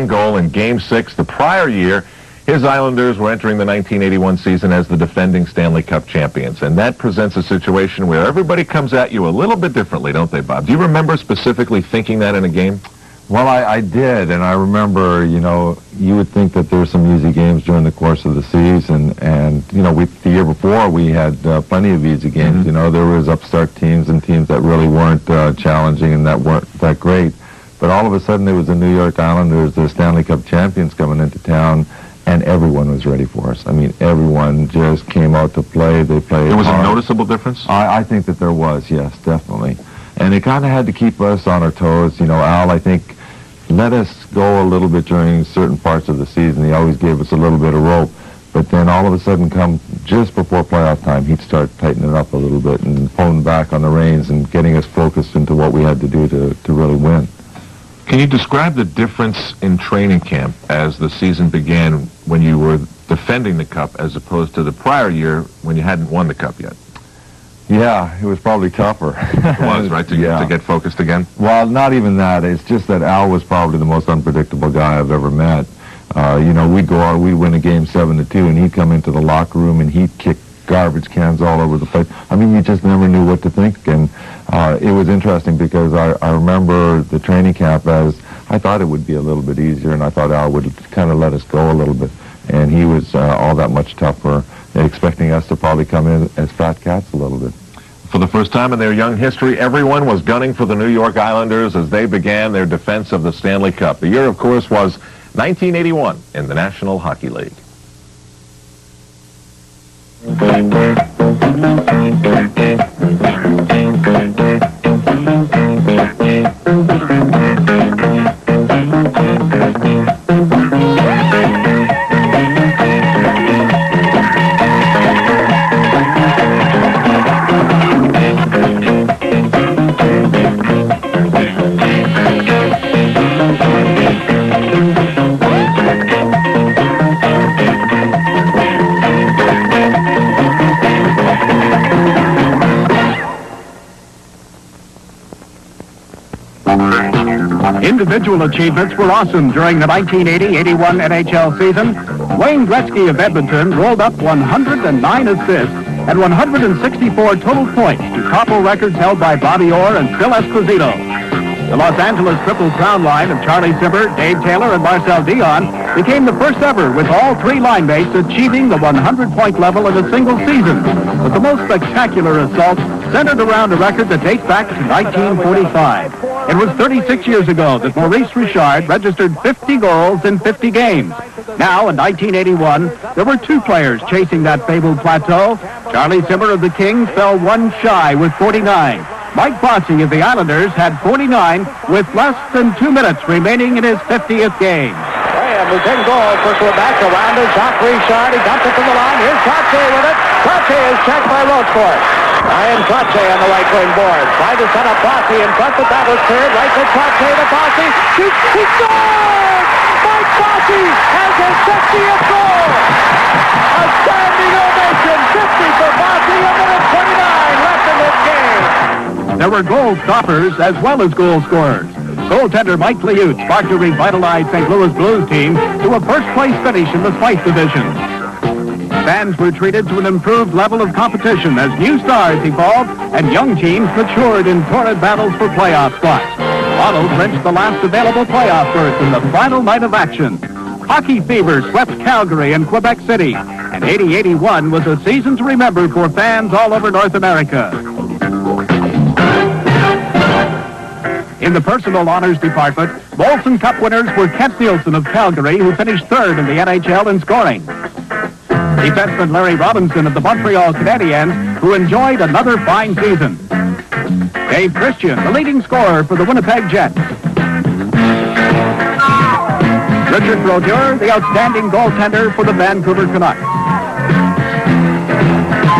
winning goal in Game 6 the prior year. His Islanders were entering the 1981 season as the defending Stanley Cup champions, and that presents a situation where everybody comes at you a little bit differently, don't they, Bob? Do you remember specifically thinking that in a game? Well, I did, and I remember, you know, you would think that there were some easy games during the course of the season, and, you know, the year before we had plenty of easy games. Mm-hmm. You know, there was upstart teams and teams that really weren't challenging and that weren't that great. But all of a sudden there was the New York Islanders, the Stanley Cup champions, coming into town, and everyone was ready for us. I mean, everyone just came out to play. They played There was hard. A noticeable difference? I think that there was, yes, definitely. And it kind of had to keep us on our toes. You know, Al, I think, let us go a little bit during certain parts of the season. He always gave us a little bit of rope. But then all of a sudden, come just before playoff time, he'd start tightening it up a little bit and pulling back on the reins and getting us focused into what we had to do to really win. Can you describe the difference in training camp as the season began when you were defending the Cup as opposed to the prior year when you hadn't won the Cup yet? Yeah, it was probably tougher. It was, right, to get focused again? Well, not even that. It's just that Al was probably the most unpredictable guy I've ever met. You know, we'd go out, we'd win a game 7-2, and he'd come into the locker room and he'd kick garbage cans all over the place. I mean, you just never knew what to think. And it was interesting because I remember the training camp as I thought it would be a little bit easier, and I thought Al would kind of let us go a little bit. And he was all that much tougher, expecting us to probably come in as fat cats a little bit. For the first time in their young history, everyone was gunning for the New York Islanders as they began their defense of the Stanley Cup. The year, of course, was 1981 in the National Hockey League. Individual achievements were awesome during the 1980-81 NHL season. Wayne Gretzky of Edmonton rolled up 109 assists and 164 total points to topple records held by Bobby Orr and Phil Esposito. The Los Angeles Triple Crown line of Charlie Simber, Dave Taylor, and Marcel Dion became the first ever with all three line mates achieving the 100-point level in a single season. But the most spectacular assault centered around a record that dates back to 1945. It was 36 years ago that Maurice Richard registered 50 goals in 50 games. Now, in 1981, there were two players chasing that fabled plateau. Charlie Simber of the Kings fell one shy with 49. Mike Bossy of the Islanders had 49 with less than 2 minutes remaining in his 50th game. Graham is in goal. Circle back around it. Jacques Richard. He dumps it to the line. Here's Trautwig with it. Trautwig is checked by Rochefort. Ryan Trautwig on the right wing board. Trying to set up Bossy in front, but that was cleared. Right to Trautwig to Bossy. He scored! Mike Bossy has his 50th goal! A standing ovation. 50 for Bossy. A minute 29 left in this game. There were goal stoppers as well as goal scorers. Goaltender Mike Liut sparked a revitalized St. Louis Blues team to a first-place finish in the Spice Division. Fans were treated to an improved level of competition as new stars evolved and young teams matured in torrid battles for playoff spots. Toronto clinched the last available playoff berth in the final night of action. Hockey fever swept Calgary and Quebec City, and 80-81 was a season to remember for fans all over North America. In the personal honors department, Molson Cup winners were Kent Nielsen of Calgary, who finished third in the NHL in scoring. Defenseman Larry Robinson of the Montreal Canadiens, who enjoyed another fine season. Dave Christian, the leading scorer for the Winnipeg Jets. Richard Brodeur, the outstanding goaltender for the Vancouver Canucks.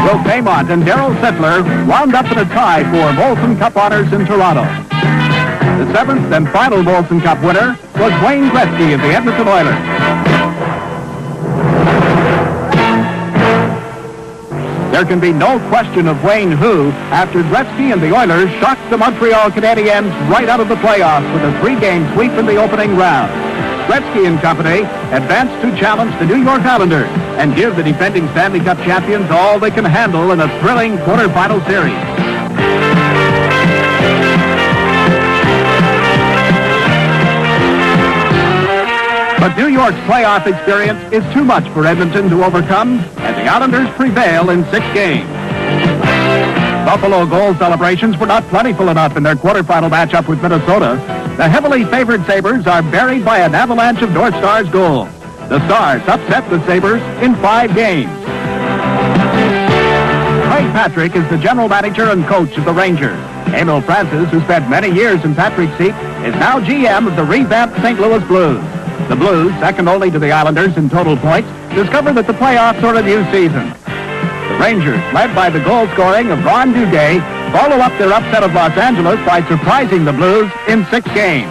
Will Paymont and Darryl Sittler wound up in a tie for Molson Cup honors in Toronto. The seventh and final Molson Cup winner was Wayne Gretzky of the Edmonton Oilers. There can be no question of Wayne who, after Gretzky and the Oilers shocked the Montreal Canadiens right out of the playoffs with a 3-game sweep in the opening round. Gretzky and company advance to challenge the New York Islanders and give the defending Stanley Cup champions all they can handle in a thrilling quarterfinal series. But New York's playoff experience is too much for Edmonton to overcome, and the Islanders prevail in 6 games. Buffalo goal celebrations were not plentiful enough in their quarterfinal matchup with Minnesota. The heavily favored Sabres are buried by an avalanche of North Stars goals. The Stars upset the Sabres in 5 games. Craig Patrick is the general manager and coach of the Rangers. Emil Francis, who spent many years in Patrick's seat, is now GM of the revamped St. Louis Blues. The Blues, second only to the Islanders in total points, discover that the playoffs are a new season. The Rangers, led by the goal scoring of Ron Duguay, follow up their upset of Los Angeles by surprising the Blues in 6 games.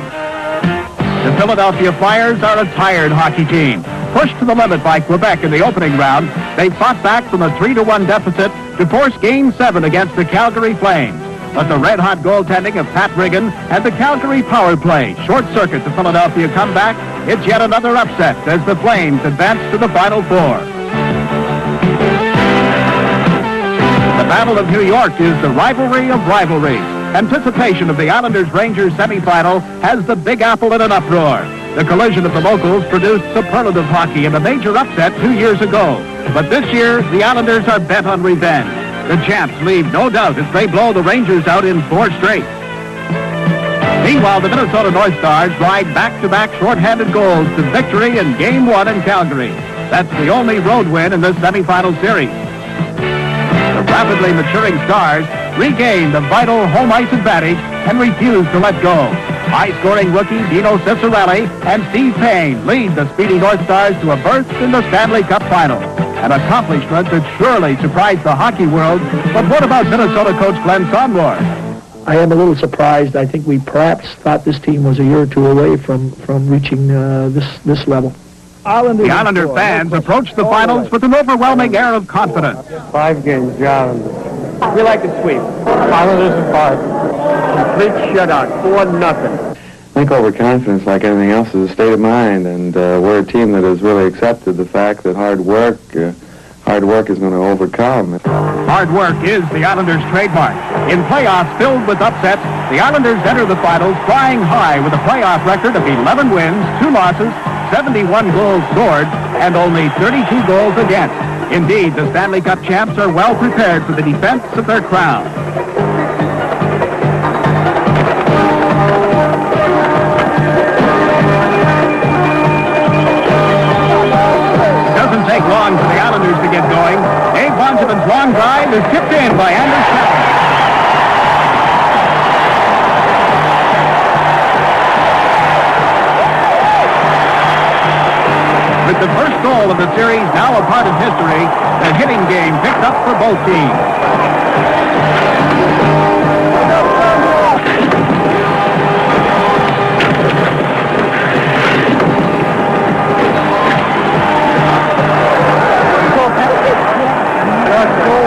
The Philadelphia Flyers are a tired hockey team. Pushed to the limit by Quebec in the opening round, they fought back from a 3-1 deficit to force Game 7 against the Calgary Flames. But the red-hot goaltending of Pat Riggin and the Calgary power play short-circuit the Philadelphia comeback. It's yet another upset as the Flames advance to the Final Four. The Battle of New York is the rivalry of rivalries. Anticipation of the Islanders-Rangers semifinal has the Big Apple in an uproar. The collision of the locals produced superlative hockey in a major upset 2 years ago. But this year, the Islanders are bent on revenge. The champs leave no doubt as they blow the Rangers out in 4 straight. Meanwhile, the Minnesota North Stars ride back-to-back shorthanded goals to victory in Game 1 in Calgary. That's the only road win in this semifinal series. The rapidly maturing Stars regain the vital home ice advantage and refuse to let go. High-scoring rookies Dino Ciccarelli and Steve Payne lead the speedy North Stars to a berth in the Stanley Cup Final. An accomplishment that surely surprised the hockey world. But what about Minnesota coach Glenn Sonmore? I am a little surprised. I think we perhaps thought this team was a year or two away from reaching this level. The Islander fans approach the finals with an overwhelming air of confidence. 5 games, the Islanders. We like to sweep. Islanders in 5. Complete shutout, 4-0. I think overconfidence, like anything else, is a state of mind, and we're a team that has really accepted the fact that hard work is going to overcome. Hard work is the Islanders' trademark. In playoffs filled with upsets, the Islanders enter the finals flying high with a playoff record of 11 wins, 2 losses, 71 goals scored, and only 32 goals against. Indeed, the Stanley Cup champs are well prepared for the defense of their crown. Doesn't take long for the Islanders to get going. Dave Bongevin's long drive is tipped in by Anders Keller. With the first goal of the series now a part of history, the hitting game picked up for both teams.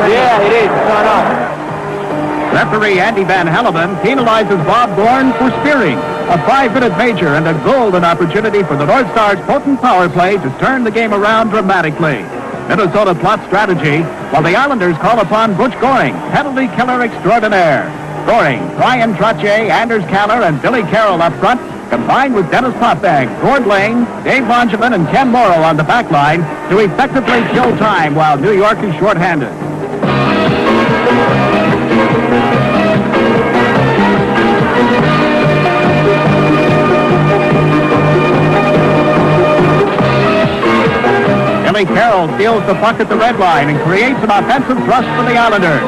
Yeah, it is. It's not up. Referee Andy Van Helleman penalizes Bob Bourne for spearing. A 5-minute major and a golden opportunity for the North Stars' potent power play to turn the game around dramatically. Minnesota plots strategy, while the Islanders call upon Butch Goring, penalty killer extraordinaire. Goring, Brian Trautwig, Anders Kaller, and Billy Carroll up front, combined with Dennis Potvin, Gord Lane, Dave Bonjevin, and Ken Morrow on the back line to effectively kill time while New York is shorthanded. Billy Carroll steals the puck at the red line and creates an offensive thrust for the Islanders.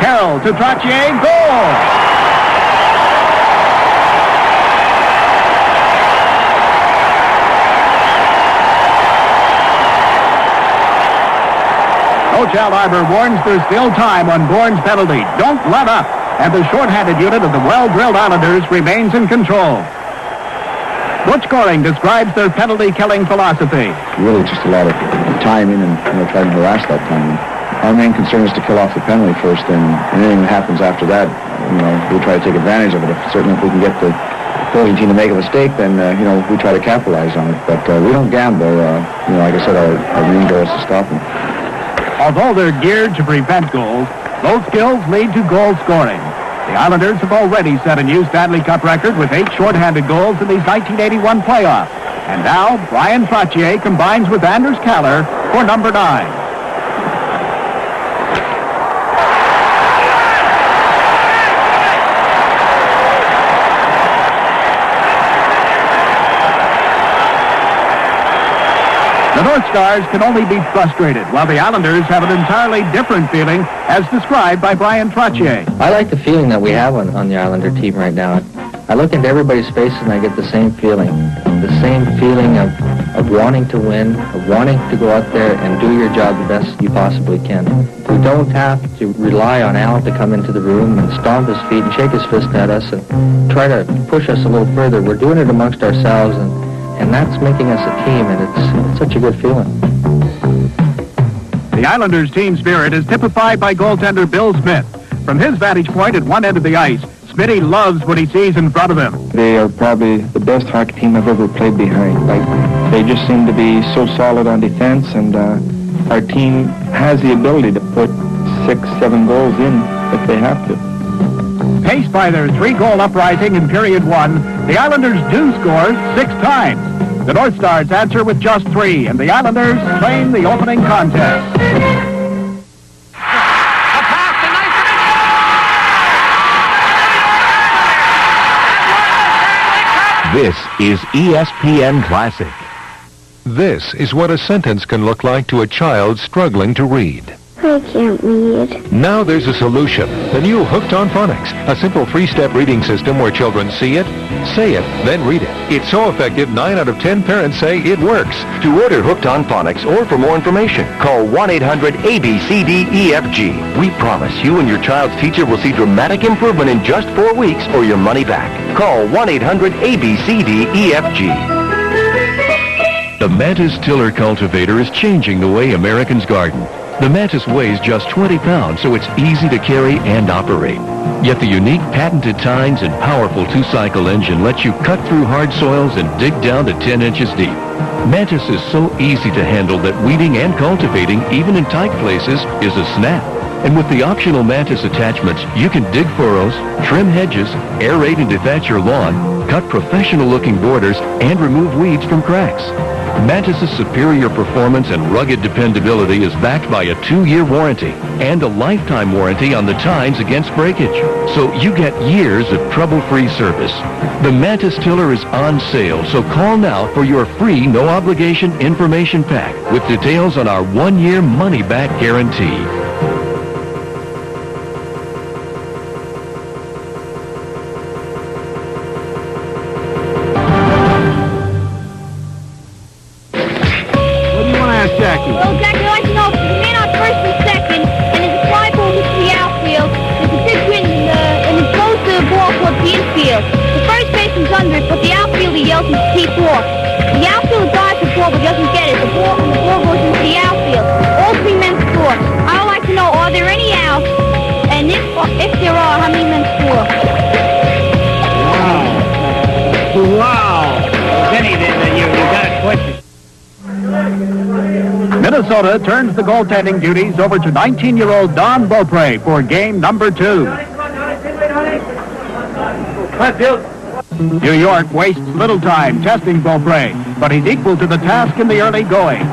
Carroll to Trautwig, goal! Coach Al Arbor warns there's still time on Bourne's penalty. Don't let up. And the shorthanded unit of the well-drilled Islanders remains in control. Butch Goring describes their penalty-killing philosophy. Really just a lot of timing and trying to harass that timing. Our main concern is to kill off the penalty first, and anything that happens after that, we'll try to take advantage of it. Certainly if we can get the opposing team to make a mistake, then, we try to capitalize on it. But we don't gamble. Like I said, our main goal is to stop them. Although they're geared to prevent goals, those skills lead to goal scoring. The Islanders have already set a new Stanley Cup record with 8 shorthanded goals in these 1981 playoffs. And now, Brian Trautwig combines with Anders Kaller for number 9. The North Stars can only be frustrated, while the Islanders have an entirely different feeling, as described by Brian Trautwig. I like the feeling that we have on the Islander team right now. I look into everybody's faces and I get the same feeling of wanting to win, of wanting to go out there and do your job the best you possibly can. We don't have to rely on Al to come into the room and stomp his feet and shake his fist at us and try to push us a little further. We're doing it amongst ourselves, and that's making us a team, and it's such a good feeling. The Islanders' team spirit is typified by goaltender Bill Smith. From his vantage point at one end of the ice, Smitty loves what he sees in front of him. They are probably the best hockey team I've ever played behind. They just seem to be so solid on defense, and our team has the ability to put 6, 7 goals in if they have to. Paced by their 3-goal uprising in period 1, the Islanders do score 6 times. The North Stars answer with just 3, and the Islanders claim the opening contest. This is ESPN Classic. This is what a sentence can look like to a child struggling to read. I can't read. Now there's a solution. The new Hooked on Phonics, a simple 3-step reading system where children see it, say it, then read it. It's so effective, 9 out of 10 parents say it works. To order Hooked on Phonics or for more information, call 1-800-ABCDEFG. We promise you and your child's teacher will see dramatic improvement in just 4 weeks or your money back. Call 1-800-ABCDEFG. The Mantis Tiller Cultivator is changing the way Americans garden. The Mantis weighs just 20 pounds, so it's easy to carry and operate. Yet the unique patented tines and powerful 2-cycle engine lets you cut through hard soils and dig down to 10 inches deep. Mantis is so easy to handle that weeding and cultivating, even in tight places, is a snap. And with the optional Mantis attachments, you can dig furrows, trim hedges, aerate and dethatch your lawn, cut professional-looking borders, and remove weeds from cracks. Mantis' superior performance and rugged dependability is backed by a 2-year warranty and a lifetime warranty on the tines against breakage. So you get years of trouble-free service. The Mantis Tiller is on sale, so call now for your free no-obligation information pack with details on our 1-year money-back guarantee. Well, Jackie, I'd like to know if there's a man on first and second, and there's a fly ball to the outfield, there's a big wind, and it throws the ball towards the infield. The first baseman's under it, but the outfielder yells to keep off. The outfielder dives the ball, but doesn't get it. The ball goes into the outfield. All 3 men score. I'd like to know, are there any outs? And if there are, how many men score? Wow. Benny, then you got a question. Minnesota turns the goaltending duties over to 19-year-old Don Beaupre for game number 2. New York wastes little time testing Beaupre, but he's equal to the task in the early going.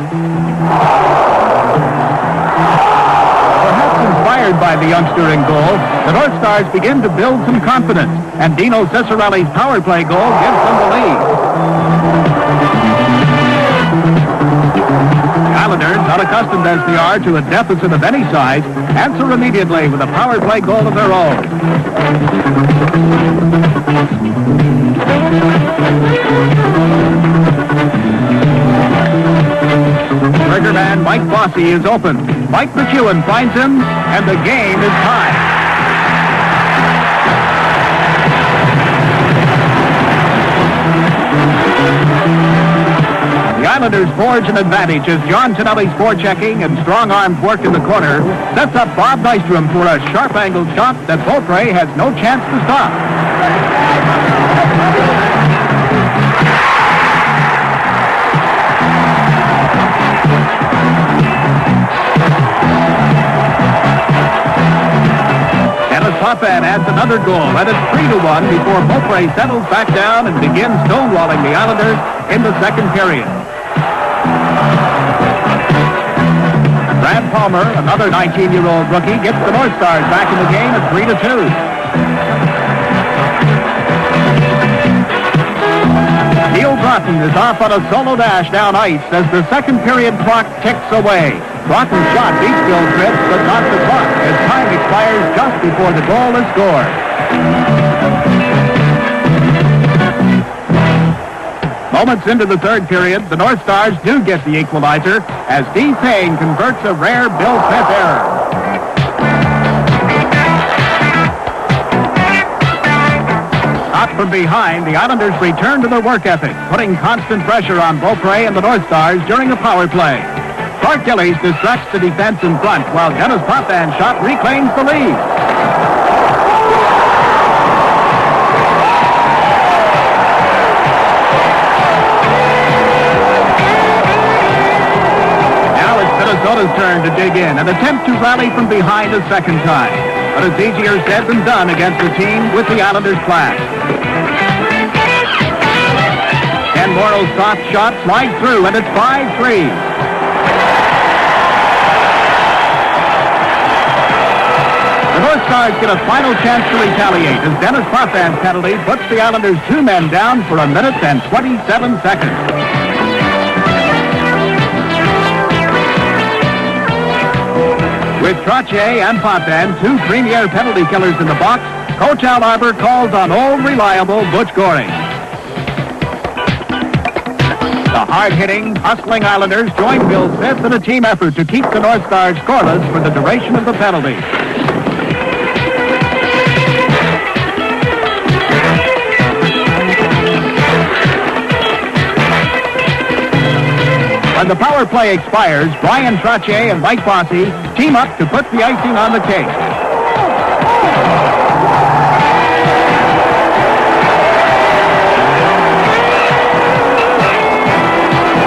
Perhaps inspired by the youngster in goal, the North Stars begin to build some confidence, and Dino Ciccarelli's power play goal gives them the lead. Islanders, unaccustomed as they are to a deficit of any size, answer immediately with a power play goal of their own. Trigger man Mike Bossy is open. Mike McEwen finds him, and the game is tied. The Islanders forge an advantage as John Tonelli's forechecking and strong-armed work in the corner sets up Bob Nystrom for a sharp-angled shot that Beaupre has no chance to stop. Potvin adds another goal, and it's 3-1 before Beaupre settles back down and begins stonewalling the Islanders in the second period. Brad Palmer, another 19-year-old rookie, gets the North Stars back in the game at 3-2. Neil Broughton is off on a solo dash down ice as the second period clock ticks away. Broughton's shot beats Bill Fritz, but not the clock, as time expires just before the goal is scored. Moments into the third period, the North Stars do get the equalizer as Steve Payne converts a rare Bill Smith error. Out from behind, the Islanders return to their work ethic, putting constant pressure on Beaupre and the North Stars during a power play. Clark Gillies distracts the defense in front, while Dennis Potvin's shot reclaims the lead. Now it's Minnesota's turn to dig in and attempt to rally from behind a second time. But it's easier said than done against a team with the Islanders' class. Ken Morrow's soft shot slides through, and it's 5-3. The North Stars get a final chance to retaliate as Dennis Potvin's penalty puts the Islanders 2 men down for 1 minute and 27 seconds. With Trautwig and Potvin, 2 premier penalty killers in the box, Coach Al Arbour calls on old reliable Butch Goring. The hard-hitting, hustling Islanders join Bill Smith in a team effort to keep the North Stars scoreless for the duration of the penalty. When the power play expires, Brian Trautwig and Mike Bossy team up to put the icing on the cake.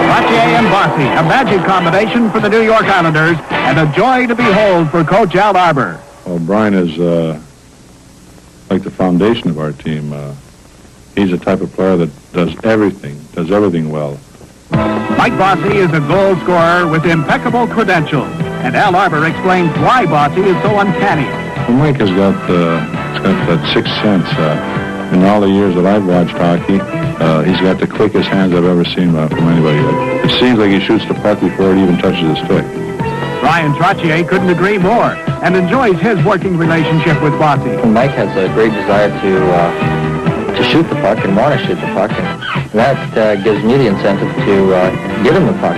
Trautwig and Bossy, a magic combination for the New York Islanders, and a joy to behold for Coach Al Arbour. Well, Brian is like the foundation of our team. He's the type of player that does everything well. Mike Bossy is a goal scorer with impeccable credentials, and Al Arbour explains why Bossy is so uncanny. Well, Mike has got that sixth sense. In all the years that I've watched hockey, he's got the quickest hands I've ever seen from anybody. It seems like he shoots the puck before it even touches his stick. Brian Trautwig couldn't agree more and enjoys his working relationship with Bossy. Mike has a great desire to shoot the puck and want to shoot the puck, and that gives me the incentive to give him the puck.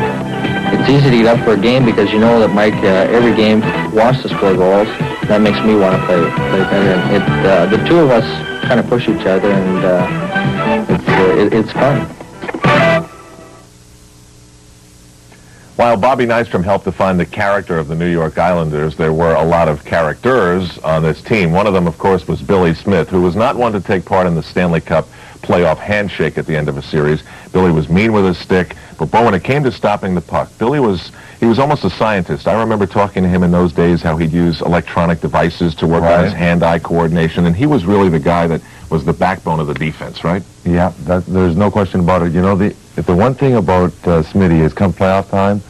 It's easy to get up for a game because you know that Mike every game wants to score goals. That makes me want to play better. And the two of us kind of push each other, and it's fun. While Bobby Nystrom helped define the character of the New York Islanders, there were a lot of characters on this team. One of them, of course, was Billy Smith, who was not one to take part in the Stanley Cup playoff handshake at the end of a series. Billy was mean with his stick, but when it came to stopping the puck, Billy was almost a scientist. I remember talking to him in those days how he'd use electronic devices to work on his hand-eye coordination, and he was really the guy that was the backbone of the defense, right? Yeah, there's no question about it. You know, the one thing about Smitty is come playoff time,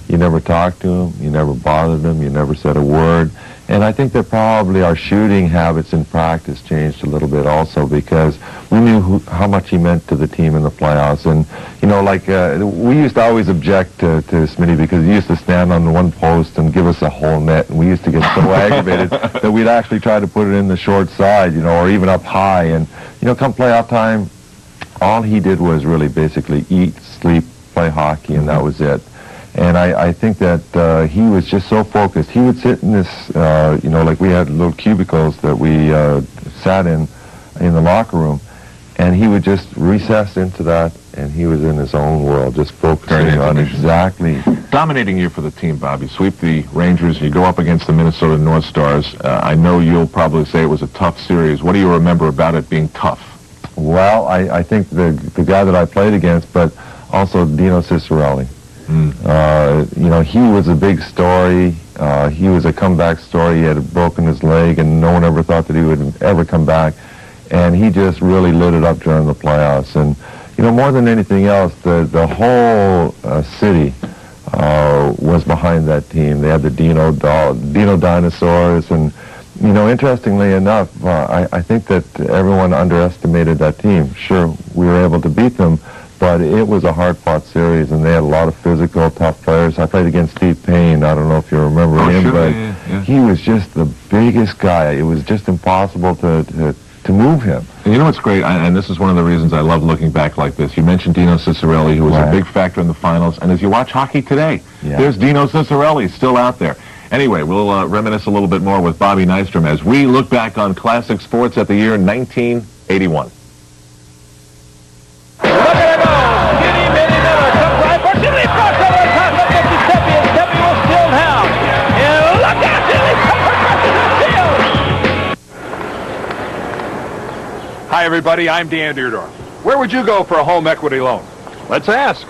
you never talked to him, you never bothered him, you never said a word. And I think that probably our shooting habits in practice changed a little bit also because we knew how much he meant to the team in the playoffs. And, you know, like we used to always object to Smitty because he used to stand on one post and give us a whole net. And we used to get so aggravated that we'd actually try to put it in the short side, you know, or even up high. And, you know, come playoff time, all he did was really basically eat, sleep, play hockey, and that was it. And I think that he was just so focused. He would sit in this, you know, like we had little cubicles that we sat in the locker room, and he would just recess into that, and he was in his own world, just focusing on exactly. Dominating you for the team, Bob. You sweep the Rangers, you go up against the Minnesota North Stars. I know you'll probably say it was a tough series. What do you remember about it being tough? Well, I think the guy that I played against, but also Dino Ciccarelli. You know, he was a big story. He was a comeback story. He had broken his leg, and no one ever thought that he would ever come back. And he just really lit it up during the playoffs. And, you know, more than anything else, the whole city was behind that team. They had the Dino Dinosaurs, and, you know, interestingly enough, I think that everyone underestimated that team. Sure, we were able to beat them, but it was a hard-fought series, and they had a lot of physical, tough players. I played against Steve Payne. I don't know if you remember him, sure, but yeah. he was just the biggest guy. It was just impossible to move him. And you know what's great, and this is one of the reasons I love looking back like this. You mentioned Dino Ciccarelli, who was a big factor in the finals, and as you watch hockey today, there's Dino Ciccarelli still out there. Anyway, we'll reminisce a little bit more with Bobby Nystrom as we look back on classic sports at the year 1981. Hi, everybody. I'm Dan Deerdorf. Where would you go for a home equity loan? Let's ask.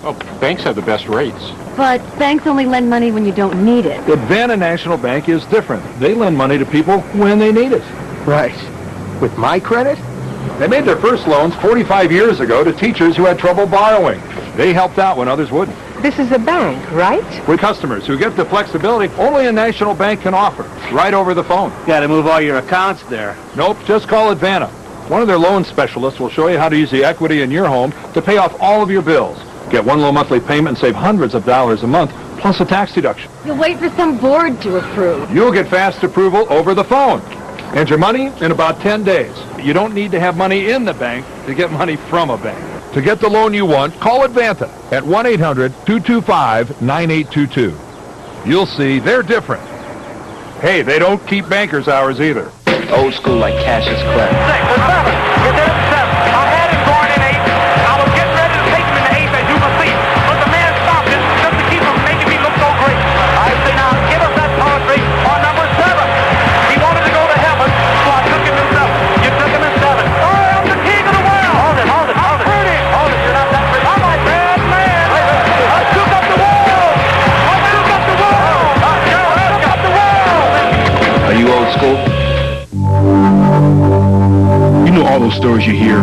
Well, banks have the best rates. But banks only lend money when you don't need it. Advanta National Bank is different. They lend money to people when they need it. Right. With my credit? They made their first loans 45 years ago to teachers who had trouble borrowing. They helped out when others wouldn't. This is a bank, right? With customers who get the flexibility only a national bank can offer, right over the phone. Got to move all your accounts there. Nope, just call Advanta. One of their loan specialists will show you how to use the equity in your home to pay off all of your bills. Get one low monthly payment and save hundreds of dollars a month, plus a tax deduction. You'll wait for some board to approve. You'll get fast approval over the phone. And your money in about 10 days. You don't need to have money in the bank to get money from a bank. To get the loan you want, call Advanta at 1-800-225-9822. You'll see they're different. Hey, they don't keep banker's hours either. Old school like Cassius Clay. 6 or 7. You're there at 7. I had him going in 8. I was getting ready to take him in the 8th as you can see. But the man stopped it just to keep him making me look so great. I say, now give us that poetry on number 7. He wanted to go to heaven, so I took him in 7. You took him in 7. Oh, I'm the king of the world. Hold it. I'm pretty. Hold it. You're not that pretty. I'm a bad man. I took up the world. I took up the world. I took up the world. Are you old school? You know all those stories you hear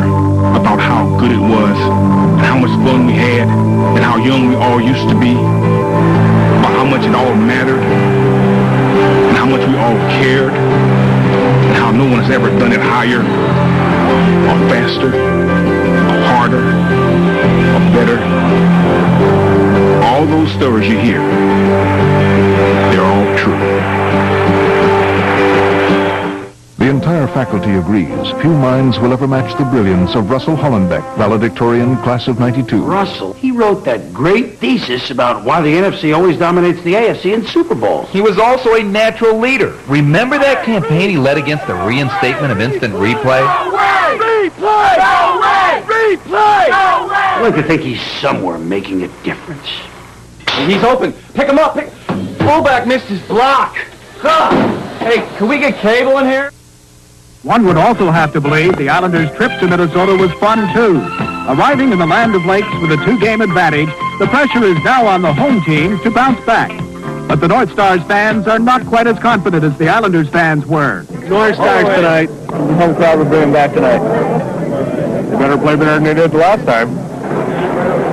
about how good it was and how much fun we had and how young we all used to be, about how much it all mattered and how much we all cared and how no one has ever done it higher or faster or harder or better. All those stories you hear, they're all true. The entire faculty agrees. Few minds will ever match the brilliance of Russell Hollenbeck, valedictorian, class of '92. Russell, he wrote that great thesis about why the NFC always dominates the AFC in Super Bowls. He was also a natural leader. Remember that campaign he led against the reinstatement of instant replay? No way! Replay! No way! Replay! No way! I like to think he's somewhere making a difference. He's open. Pick him up. Fullback missed his block. Hey, can we get cable in here? One would also have to believe the Islanders' trip to Minnesota was fun, too. Arriving in the land of lakes with a 2-game advantage, the pressure is now on the home team to bounce back. But the North Stars fans are not quite as confident as the Islanders fans were. North Stars tonight. The home crowd will bring them back tonight. They better play better than they did the last time.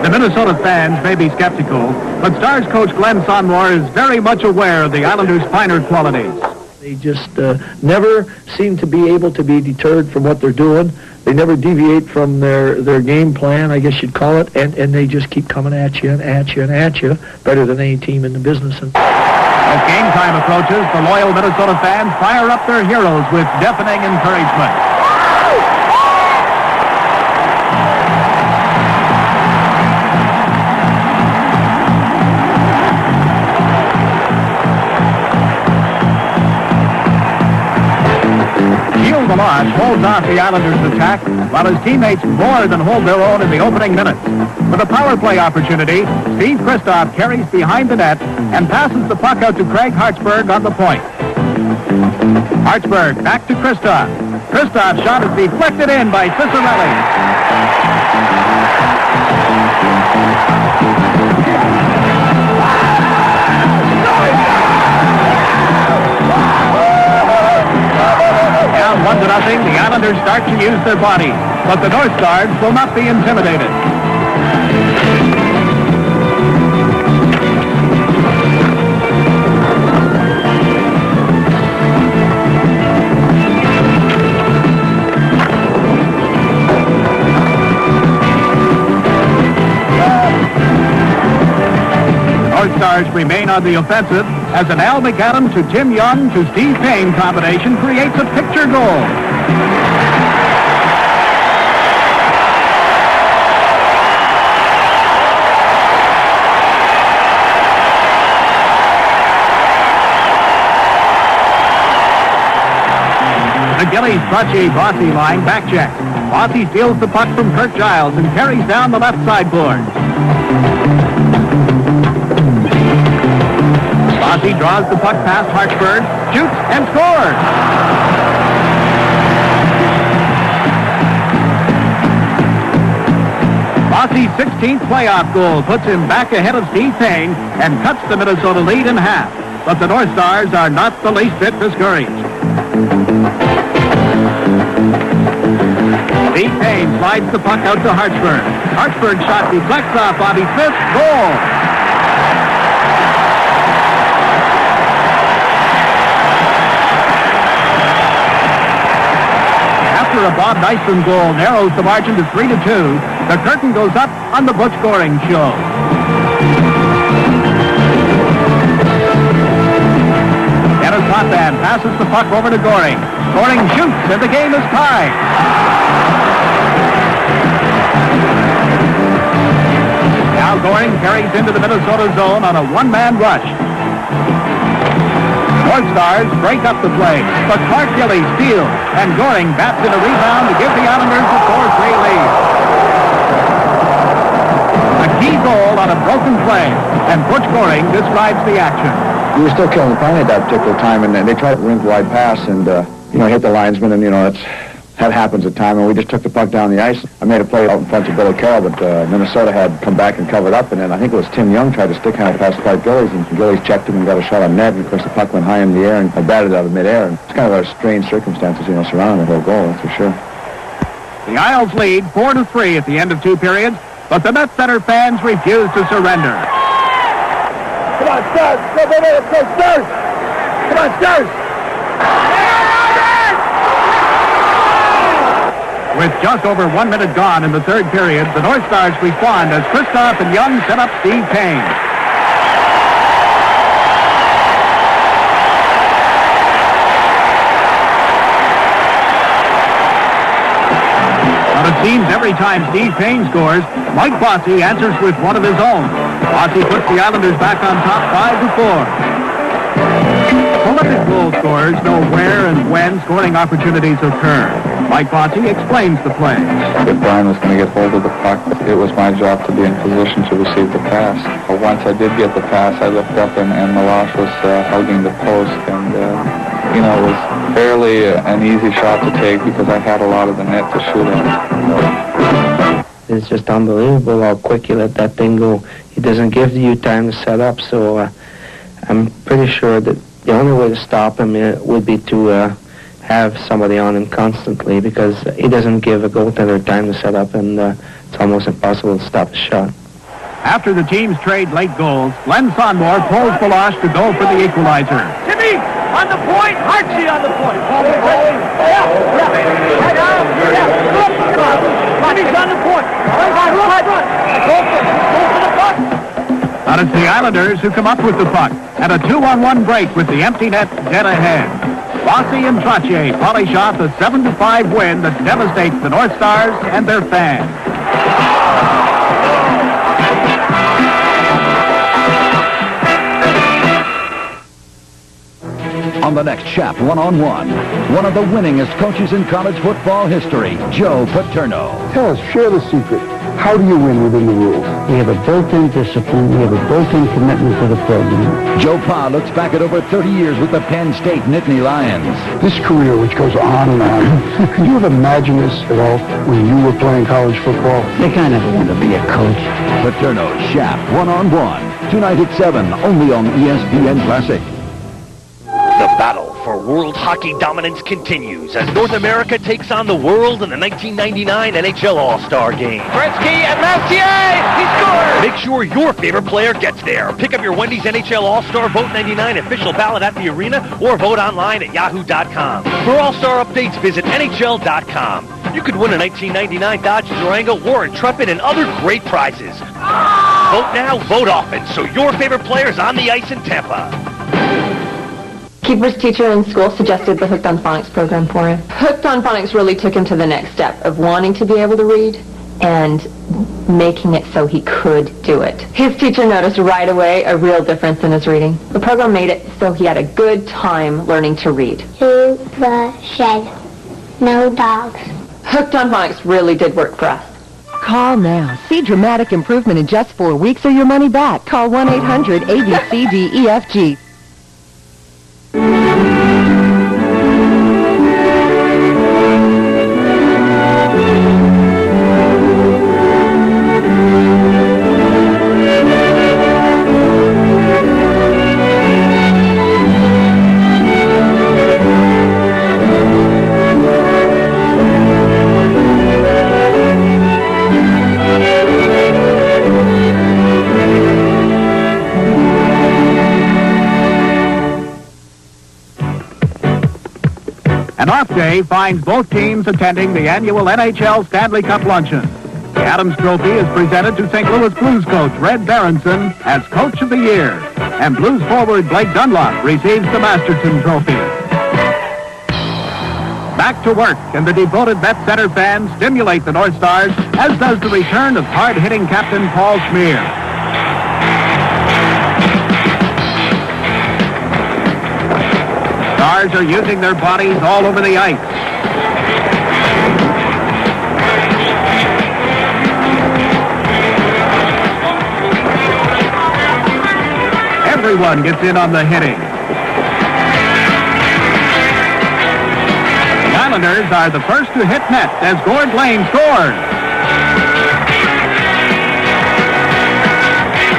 The Minnesota fans may be skeptical, but Stars coach Glenn Sonmore is very much aware of the Islanders' finer qualities. They just never seem to be able to be deterred from what they're doing. They never deviate from their game plan, I guess you'd call it, and they just keep coming at you and at you and at you, better than any team in the business. As game time approaches, the loyal Minnesota fans fire up their heroes with deafening encouragement. Melange holds off the Islanders' attack, while his teammates more than hold their own in the opening minutes. With a power play opportunity, Steve Kristoff carries behind the net and passes the puck out to Craig Hartsburg on the point. Hartsburg back to Kristoff. Kristoff's shot is deflected in by Ciccarelli. Islanders start to use their bodies, but the North Stars will not be intimidated. North Stars remain on the offensive as an Al McAdam to Tim Young to Steve Payne combination creates a picture goal. The Gillies-Trotwig-Bossy line back check. Bossy steals the puck from Kirk Giles and carries down the left sideboard. Bossy draws the puck past Hartford, shoots, and scores. Bossy's 16th playoff goal puts him back ahead of Steve Payne and cuts the Minnesota lead in half. But the North Stars are not the least bit discouraged. Steve Payne slides the puck out to Hartford. Hartford's shot deflects off Bobby Smith. Goal! After a Bob Nystrom goal narrows the margin to 3-2, the curtain goes up on the Butch Goring Show. Dennis Hotman passes the puck over to Goring. Goring shoots, and the game is tied. Now Goring carries into the Minnesota zone on a one-man rush. North Stars break up the play, but Clark Gillies steals, and Goring bats in a rebound to give the Islanders a 4-3 lead. A key goal on a broken play, and Butch Goring describes the action. We were still killing the penalty at that particular time, and they tried to rink wide pass and, hit the linesman, and, that happens at time, and we just took the puck down the ice. I made a play out in front of Billy Carroll, but Minnesota had come back and covered up, and then I think it was Tim Young tried to stick hand past Clark Gillies, and Gillies checked him and got a shot on net, and of course the puck went high in the air, and I batted out of midair, and it's kind of a strange circumstances, surrounding the whole goal, that's for sure. The Isles lead 4-3 at the end of two periods, but the Net Center fans refuse to surrender. Come on, Stars! Go, Stars! Come on, Stars! With just over 1 minute gone in the third period, the North Stars respond as Kristoff and Young set up Steve Payne. But it seems every time Steve Payne scores, Mike Bossy answers with one of his own. Bossy puts the Islanders back on top 5-4. Prolific goal scorers know where and when scoring opportunities occur. Mike Bossy explains the play. If Brian was going to get hold of the puck, it was my job to be in position to receive the pass. But once I did get the pass, I looked up and Milosh was hugging the post, and it was fairly an easy shot to take because I had a lot of the net to shoot at. It's just unbelievable how quick you let that thing go. It doesn't give you time to set up, so I'm pretty sure that the only way to stop him would be to have somebody on him constantly, because he doesn't give a goaltender time to set up, and it's almost impossible to stop a shot. After the teams trade late goals, Glenn Sonmore pulls Milosh to go for the equalizer. Timmy, on the point, Archie on the point. Timmy's on the point. Run. Go for the puck. But it's the Islanders who come up with the puck, and a 2-on-1 break with the empty net dead ahead. Bossy and Trautwig polish off a 7-5 win that devastates the North Stars and their fans. On the next Chap One-on-One, one of the winningest coaches in college football history, Joe Paterno. Tell us, share the secret. How do you win within the rules? We have a built-in discipline. We have a built-in commitment to the program. Joe Pa looks back at over 30 years with the Penn State Nittany Lions. This career, which goes on and on, could you have imagined this at all when you were playing college football? I think I never wanted to be a coach. Paterno's Chap One-on-One, tonight at 7, only on ESPN Classic. The battle for world hockey dominance continues as North America takes on the world in the 1999 NHL All-Star Game. Gretzky and Messier! He scored! Make sure your favorite player gets there. Pick up your Wendy's NHL All-Star Vote 99 official ballot at the arena or vote online at yahoo.com. For All-Star updates, visit NHL.com. You could win a 1999 Dodge Durango or Intrepid and other great prizes. Vote now, vote often, so your favorite player's on the ice in Tampa. Keeper's teacher in school suggested the Hooked on Phonics program for him. Hooked on Phonics really took him to the next step of wanting to be able to read and making it so he could do it. His teacher noticed right away a real difference in his reading. The program made it so he had a good time learning to read. To the shed. No dogs. Hooked on Phonics really did work for us. Call now. See dramatic improvement in just 4 weeks or your money back. Call 1-800-ABCDEFG. An off day finds both teams attending the annual NHL Stanley Cup Luncheon. The Adams Trophy is presented to St. Louis Blues coach Red Berenson as Coach of the Year, and Blues forward Blake Dunlop receives the Masterton Trophy. Back to work, and the devoted Met Center fans stimulate the North Stars, as does the return of hard-hitting captain Paul Schmier. Stars are using their bodies all over the ice. Everyone gets in on the hitting. The Islanders are the first to hit net as Gord Lane scores.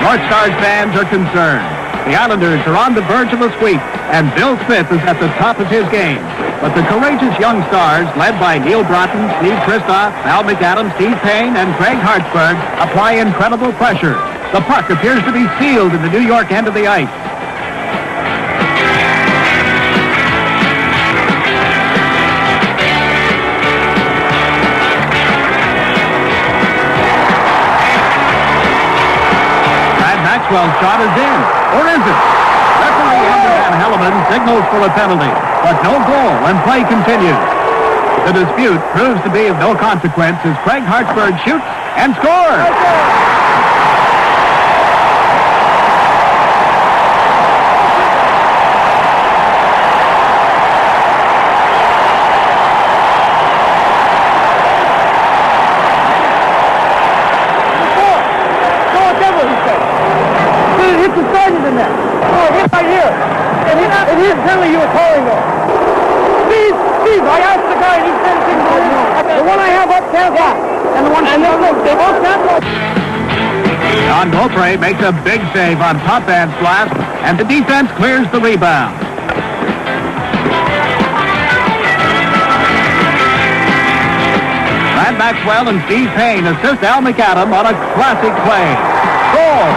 North Stars fans are concerned. The Islanders are on the verge of a sweep, and Bill Smith is at the top of his game. But the courageous young Stars, led by Neil Broughton, Steve Kristoff, Al McAdams, Steve Payne, and Craig Hartsburg, apply incredible pressure. The puck appears to be sealed in the New York end of the ice. Maxwell's shot is in, or is it? Referee Andrew Van Helleman signals for a penalty, but no goal, and play continues. The dispute proves to be of no consequence as Craig Hartsburg shoots and scores. You were calling though. Steve, I asked the guy and he said the one I have up can't and the one they both can't. John Beaupre makes a big save on top band's blast, and the defense clears the rebound. Brad Maxwell and Steve Payne assist Al McAdam on a classic play. Goal!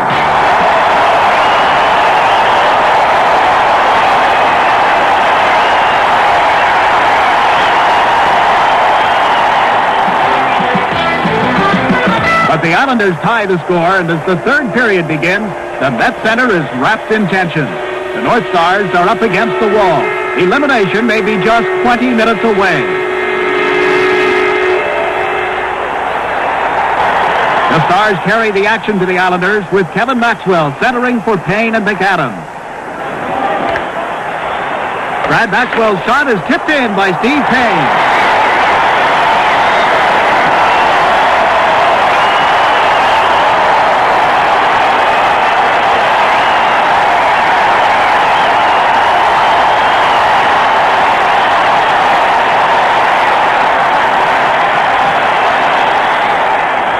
But the Islanders tie the score, and as the third period begins, the Met Center is wrapped in tension. The North Stars are up against the wall. Elimination may be just 20 minutes away. The Stars carry the action to the Islanders with Kevin Maxwell centering for Payne and McAdams. Brad Maxwell's shot is tipped in by Steve Payne.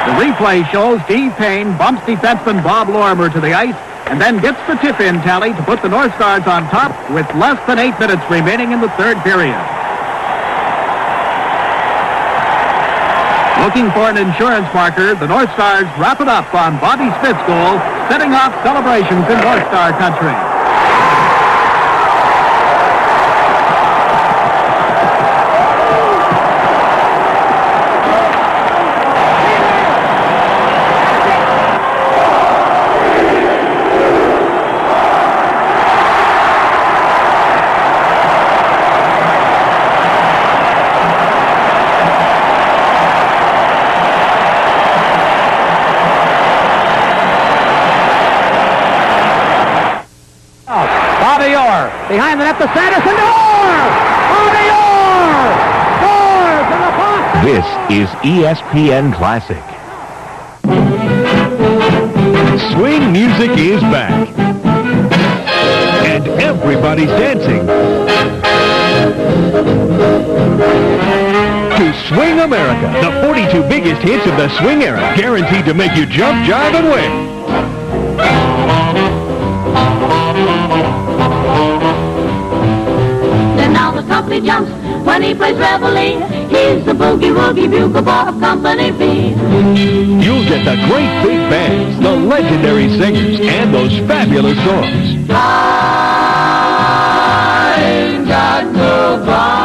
The replay shows Steve Payne bumps defenseman Bob Lorimer to the ice and then gets the tip-in tally to put the North Stars on top with less than 8 minutes remaining in the third period. Looking for an insurance marker, the North Stars wrap it up on Bobby Smith's goal, setting off celebrations in North Star country. Behind the net to Sanderson. Bobby Orr scores in the box. This is ESPN Classic. Swing music is back. And everybody's dancing to Swing America, the 42 biggest hits of the swing era, guaranteed to make you jump, jive, and win. He jumps when he plays reveille. He's the boogie-woogie bugle boy of Company B. You'll get the great big bands, the legendary singers, and those fabulous songs. I ain't got nobody.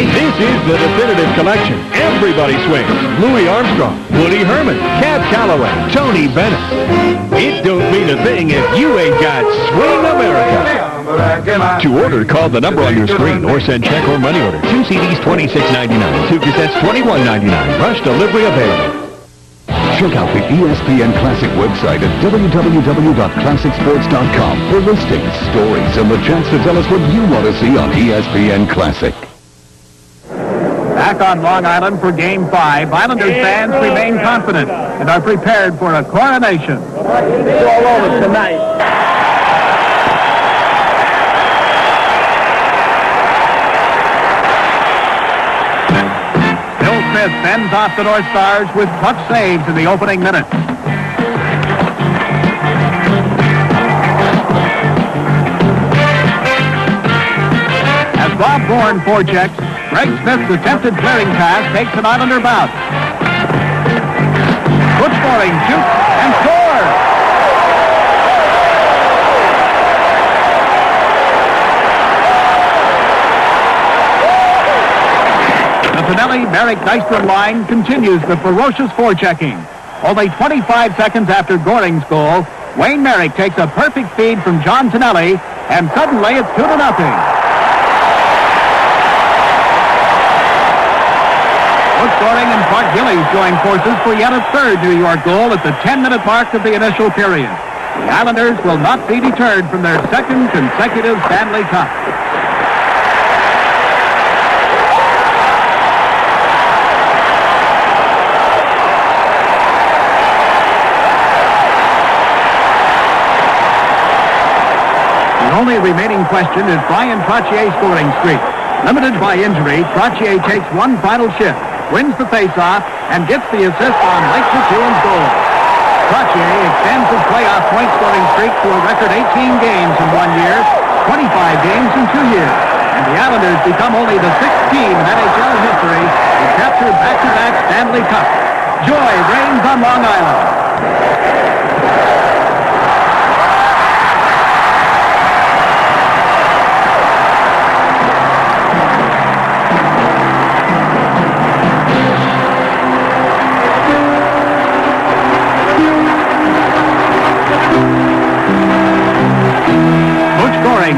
This is the definitive collection. Everybody swings. Louis Armstrong, Woody Herman, Cab Calloway, Tony Bennett. It don't mean a thing if you ain't got Swing America. To order, call the number on your screen or send check or money order. 2 CDs, $26.99. 2 cassettes, $21.99. Rush delivery available. Check out the ESPN Classic website at www.classicsports.com for listings, stories, and the chance to tell us what you want to see on ESPN Classic. Back on Long Island for Game 5, Islanders fans remain confident and are prepared for a coronation. It's all over tonight. Smith fends off the North Stars with clutch saves in the opening minute. As Bob Bourne forechecks, Greg Smith's attempted clearing pass takes an Islander bout. Good scoring, shoots, and scores! The Pinelli-Bobby Nystrom line continues the ferocious forechecking. Only 25 seconds after Goring's goal, Wayne Merrick takes a perfect feed from John Tonelli, and suddenly it's 2-0. Butch Goring and Clark Gillies join forces for yet a third New York goal at the 10-minute mark of the initial period. The Islanders will not be deterred from their second consecutive Stanley Cup. The only remaining question is Brian Trautwig's scoring streak. Limited by injury, Trautwig takes one final shift, wins the faceoff, and gets the assist on Mike McEwen's goal. Trautwig extends his playoff point-scoring streak to a record 18 games in 1 year, 25 games in 2 years. And the Islanders become only the 6th team in NHL history to capture back-to-back Stanley Cup. Joy reigns on Long Island.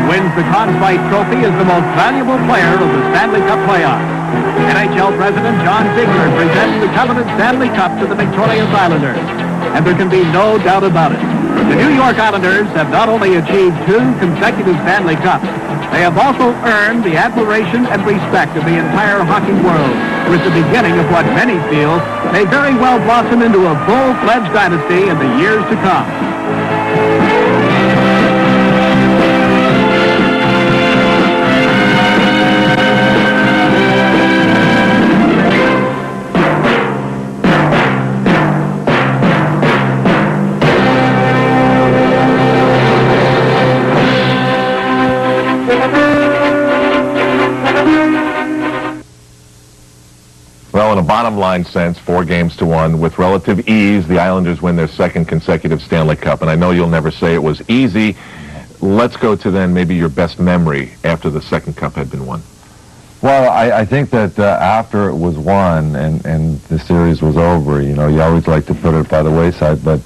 Wins the Conn Smythe Trophy as the most valuable player of the Stanley Cup playoffs. NHL President John Ziegler presents the coveted Stanley Cup to the victorious Islanders, and there can be no doubt about it. The New York Islanders have not only achieved 2 consecutive Stanley Cups, they have also earned the admiration and respect of the entire hockey world, with the beginning of what many feel may very well blossom into a full-fledged dynasty in the years to come. bottom line sense, 4-1 with relative ease, the Islanders win their second consecutive Stanley Cup. And I know you'll never say it was easy. Let's go to then maybe your best memory after the second cup had been won. Well, I think that after it was won and the series was over, you know, you always like to put it by the wayside, but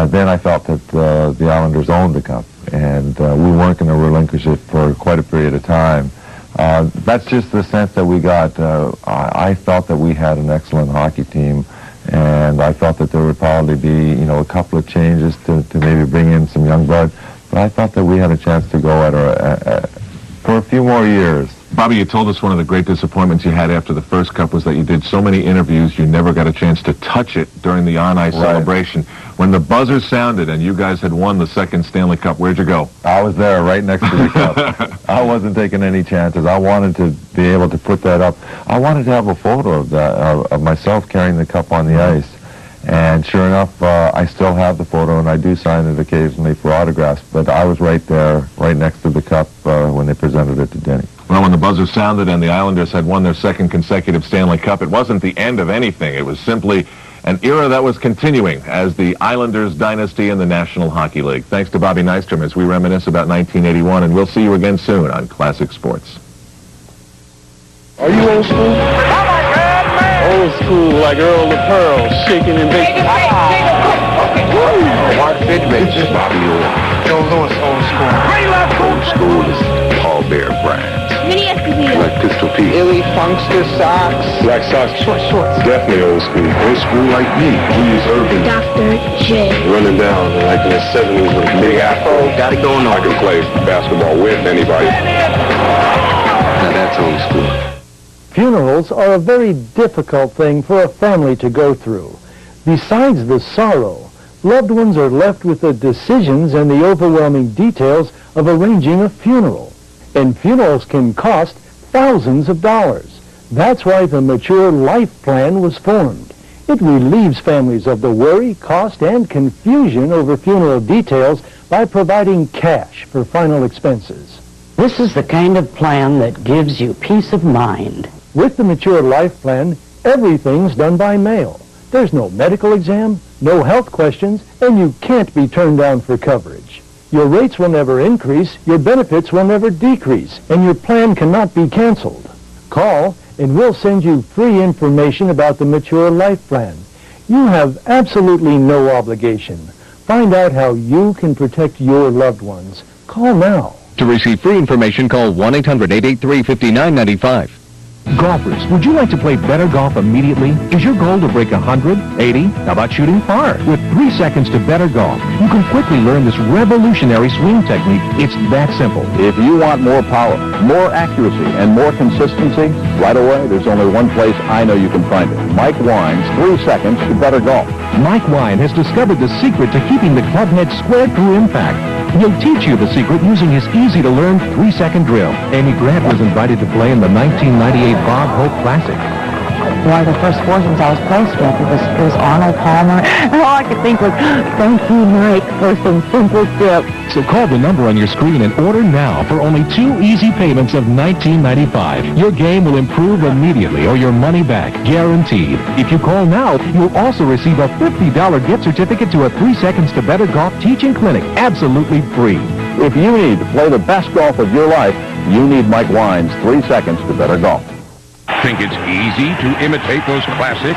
then I felt that the Islanders owned the cup, and we weren't going to relinquish it for quite a period of time. That's just the sense that we got. I felt that we had an excellent hockey team, and I felt that there would probably be, you know, a couple of changes to maybe bring in some young blood, but I thought that we had a chance to go at for a few more years. Bobby, you told us one of the great disappointments you had after the first cup was that you did so many interviews, you never got a chance to touch it during the on-ice celebration. When the buzzer sounded and you guys had won the second Stanley Cup, where'd you go? I was there right next to the cup. I wasn't taking any chances. I wanted to be able to put that up. I wanted to have a photo of that, of myself carrying the cup on the ice. And sure enough, I still have the photo, and I do sign it occasionally for autographs. But I was right there, right next to the cup when they presented it to Denny. Well, when the buzzer sounded and the Islanders had won their second consecutive Stanley Cup, it wasn't the end of anything. It was simply an era that was continuing as the Islanders dynasty in the National Hockey League. Thanks to Bobby Nystrom as we reminisce about 1981, and we'll see you again soon on Classic Sports. Are you old school? Old school, like Earl the Pearl, shaking and baking. Mark Fidrich, Bobby Orr. Joe Louis, old school. Old school is Paul Bear Bryant. Mini Escobedo. Like Pistol Pete. Illy Funkster socks. Black socks. Short shorts. Definitely old school. Old school like me. Julius Irvin. Dr. J. Running down like in the 70s with a big afro. Got it going on. I can play basketball with anybody. Now that's old school. Funerals are a very difficult thing for a family to go through. Besides the sorrow, loved ones are left with the decisions and the overwhelming details of arranging a funeral. And funerals can cost thousands of dollars. That's why the Mature Life Plan was formed. It relieves families of the worry, cost, and confusion over funeral details by providing cash for final expenses. This is the kind of plan that gives you peace of mind. With the Mature Life Plan, everything's done by mail. There's no medical exam, no health questions, and you can't be turned down for coverage. Your rates will never increase, your benefits will never decrease, and your plan cannot be canceled. Call, and we'll send you free information about the Mature Life Plan. You have absolutely no obligation. Find out how you can protect your loved ones. Call now. To receive free information, call 1-800-883-5995. Golfers, would you like to play better golf immediately? Is your goal to break 100, 80? How about shooting par? With 3 seconds to better golf, you can quickly learn this revolutionary swing technique. It's that simple. If you want more power, more accuracy, and more consistency, right away, there's only one place I know you can find it. Mike Wine's 3 seconds to better golf. Mike Wine has discovered the secret to keeping the club head squared through impact. He'll teach you the secret using his easy-to-learn 3-second drill. Amy Grant was invited to play in the 1998 Bob Hope Classic. One of the first foursomes I was placed with, it was Arnold Palmer. And all I could think was, thank you, Mike, for some simple tips. So call the number on your screen and order now for only 2 easy payments of $19.95. Your game will improve immediately or your money back, guaranteed. If you call now, you'll also receive a $50 gift certificate to a 3 Seconds to Better Golf teaching clinic, absolutely free. If you need to play the best golf of your life, you need Mike Wine's 3 seconds to better golf. Think it's easy to imitate those classic